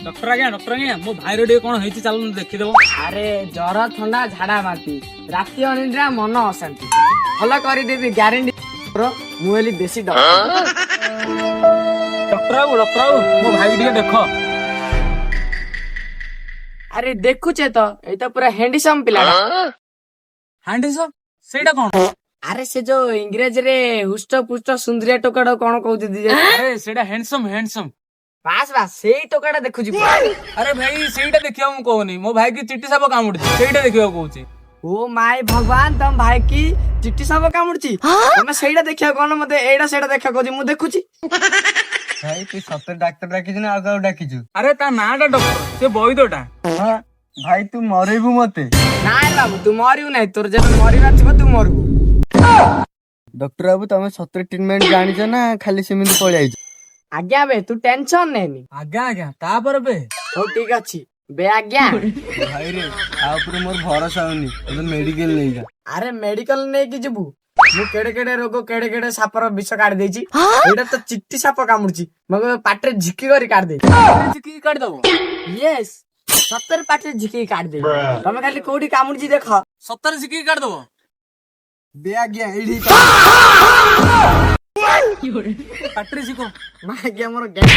Doctor आज्ञा मो भाईर टे कोन हेछि चल देखि देबो। अरे जर थंडा झाड़ा मारती राति अनिद्रा मन अशांति भल करदेवी ग्यारंटी मुझे देसी डॉक्टर। डॉक्टर मो भाई टे देखो। अरे देखुचे तो ये तो पूरा हैंडसम पिला। हैंडसम सेटा कोन? अरे से जो इंग्रेजी रे हुष्ट पुष्ट सुंदरिया टोकाड़ा कोन कहउती जे? अरे सेटा हैंडसम बास बास सेही टोकाड़ा देखुची। अरे भाई सेटा देखियो मु कहूनी मो भाई की चिट्टी साप कामुडी सेटा देखियो कहूची। ओ माय भगवान तम भाई की चिट्टी साप कामुडची तमे सेहीटा देखिया कोन मते एडा सेटा देखा कहूची मु देखुची। भाई तू सतर डाक्टर डाकिछु ना आगाउ डाकिछु? अरे ता नाटा डॉक्टर से बहिदोटा। हां भाई तू मरेबु मते। नाय बाबू तू मरिउ नै तोर जे मरिबा छिबो तू मरबू। डॉक्टर बाबू तमे सतर ट्रीटमेंट जानिछ ना खाली सेमिति पळि आइछ? आज्ञा बे तू टेंशन नेनी। आज्ञा तापर बे हो ठीक अछि बे आज्ञा। भाई रे आ ऊपर मोर भरोसा होनी तो मेडिकल नै जा। अरे मेडिकल नै कि जिबू मु केडे केडे रोग केडे केडे सापर विष काट देछि एटा तो चिट्टी साप कामुडची मगे पाटे झिकी करी काट दे। चिकी काट दबो। यस 70 पाटे झिकी काट दे तमे खाली कोडी कामुडची देखो 70 चिकी काट दबो। बे आज्ञा एडी पाटरी सिको मा आज्ञा मोर गैस